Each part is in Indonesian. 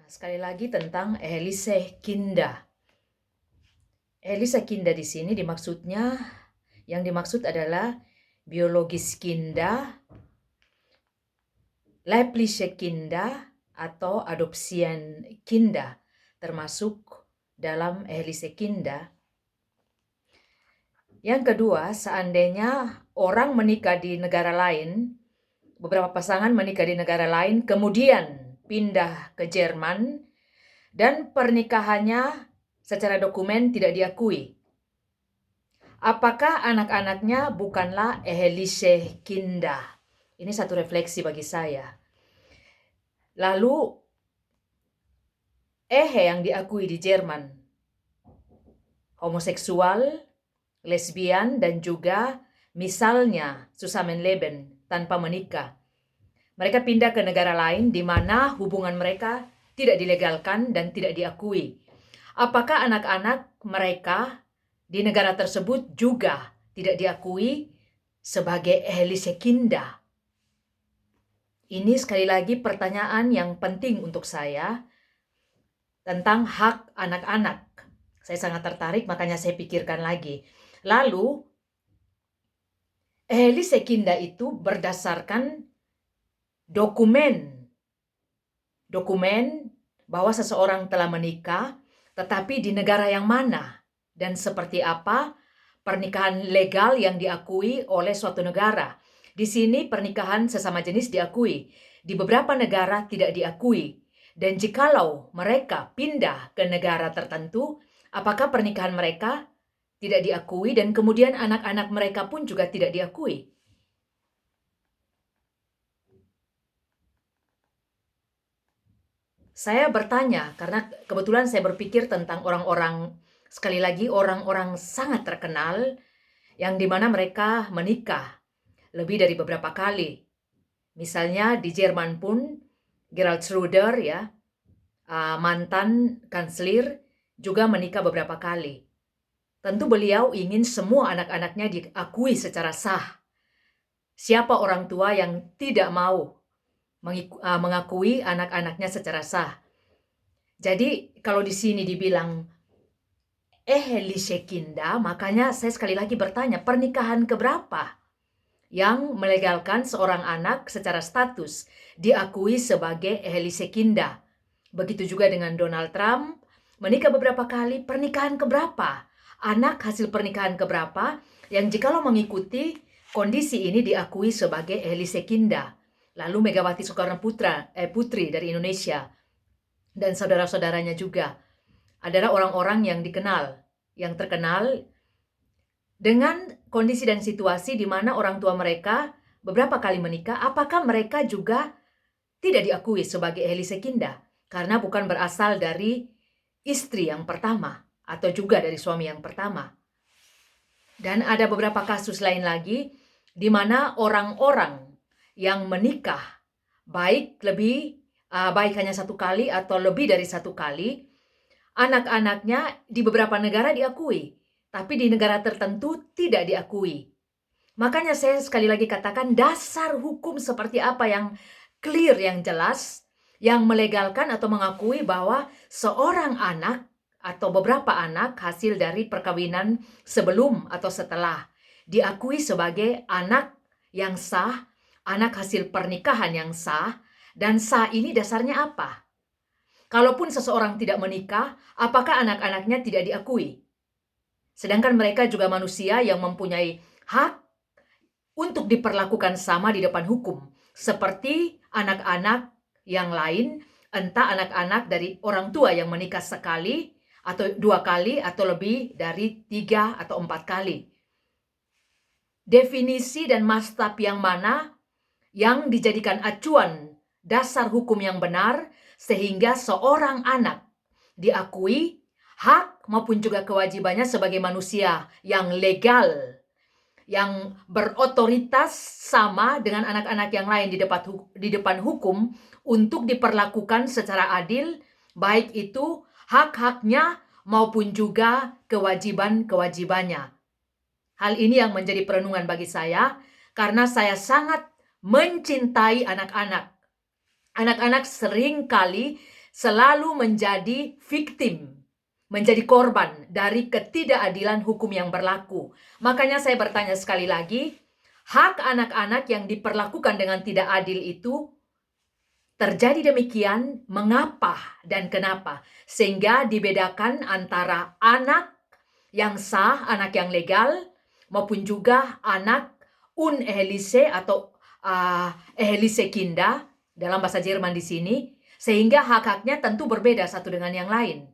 Sekali lagi tentang Elisekinda. Elisekinda di sini yang dimaksud adalah biologis kinda, leibliche Kinder atau adopsian kinda, termasuk dalam Elisekinda. Yang kedua, seandainya orang menikah di negara lain, beberapa pasangan menikah di negara lain, kemudian pindah ke Jerman, dan pernikahannya secara dokumen tidak diakui. Apakah anak-anaknya bukanlah eheliche Kinder? Ini satu refleksi bagi saya. Lalu, Ehe yang diakui di Jerman, homoseksual, lesbian, dan juga misalnya Zusammenleben tanpa menikah. Mereka pindah ke negara lain di mana hubungan mereka tidak dilegalkan dan tidak diakui. Apakah anak-anak mereka di negara tersebut juga tidak diakui sebagai eheliche Kinder? Ini sekali lagi pertanyaan yang penting untuk saya tentang hak anak-anak. Saya sangat tertarik, makanya saya pikirkan lagi. Lalu, eheliche Kinder itu berdasarkan dokumen bahwa seseorang telah menikah, tetapi di negara yang mana dan seperti apa pernikahan legal yang diakui oleh suatu negara. Di sini pernikahan sesama jenis diakui, di beberapa negara tidak diakui. Dan jikalau mereka pindah ke negara tertentu, apakah pernikahan mereka tidak diakui dan kemudian anak-anak mereka pun juga tidak diakui? Saya bertanya karena kebetulan saya berpikir tentang orang-orang, sekali lagi orang-orang sangat terkenal yang dimana mereka menikah lebih dari beberapa kali. Misalnya di Jerman pun Gerhard Schröder ya, mantan kanselir, juga menikah beberapa kali. Tentu beliau ingin semua anak-anaknya diakui secara sah. Siapa orang tua yang tidak mau mengakui anak-anaknya secara sah? Jadi kalau di sini dibilang eheliche Kinder, makanya saya sekali lagi bertanya, pernikahan keberapa yang melegalkan seorang anak secara status diakui sebagai eheliche Kinder? Begitu juga dengan Donald Trump, menikah beberapa kali, pernikahan keberapa? Anak hasil pernikahan keberapa yang jikalau mengikuti kondisi ini diakui sebagai eheliche Kinder? Lalu Megawati Soekarno Putri dari Indonesia dan saudara-saudaranya juga adalah orang-orang yang dikenal, yang terkenal dengan kondisi dan situasi di mana orang tua mereka beberapa kali menikah. Apakah mereka juga tidak diakui sebagai eheliche Kinder karena bukan berasal dari istri yang pertama atau juga dari suami yang pertama? Dan ada beberapa kasus lain lagi di mana orang-orang yang menikah baik hanya satu kali atau lebih dari satu kali, anak-anaknya di beberapa negara diakui, tapi di negara tertentu tidak diakui. Makanya saya sekali lagi katakan, dasar hukum seperti apa yang clear, yang jelas, yang melegalkan atau mengakui bahwa seorang anak atau beberapa anak hasil dari perkawinan sebelum atau setelah diakui sebagai anak yang sah, anak hasil pernikahan yang sah, dan sah ini dasarnya apa? Kalaupun seseorang tidak menikah, apakah anak-anaknya tidak diakui? Sedangkan mereka juga manusia yang mempunyai hak untuk diperlakukan sama di depan hukum, seperti anak-anak yang lain, entah anak-anak dari orang tua yang menikah sekali, atau 2 kali, atau lebih dari 3 atau 4 kali. Definisi dan mazhab yang mana yang dijadikan acuan dasar hukum yang benar sehingga seorang anak diakui hak maupun juga kewajibannya sebagai manusia yang legal, yang berotoritas sama dengan anak-anak yang lain di depan hukum untuk diperlakukan secara adil, baik itu hak-haknya maupun juga kewajiban-kewajibannya. Hal ini yang menjadi perenungan bagi saya karena saya sangat mencintai anak-anak. Anak-anak sering kali selalu menjadi victim, menjadi korban dari ketidakadilan hukum yang berlaku. Makanya saya bertanya sekali lagi, hak anak-anak yang diperlakukan dengan tidak adil itu terjadi demikian, mengapa dan kenapa? Sehingga dibedakan antara anak yang sah, anak yang legal, maupun juga anak uneheliche atau eheliche Kinder dalam bahasa Jerman di sini, sehingga hak-haknya tentu berbeda satu dengan yang lain.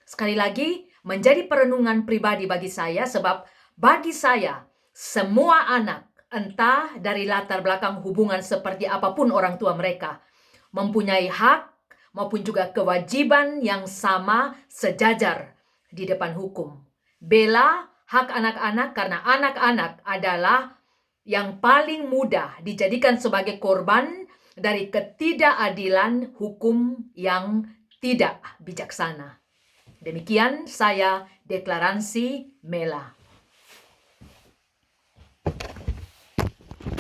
Sekali lagi, menjadi perenungan pribadi bagi saya, sebab bagi saya, semua anak, entah dari latar belakang hubungan seperti apapun orang tua mereka, mempunyai hak maupun juga kewajiban yang sama sejajar di depan hukum. Bela hak anak-anak karena anak-anak adalah yang paling mudah dijadikan sebagai korban dari ketidakadilan hukum yang tidak bijaksana. Demikian saya deklarasi Mela.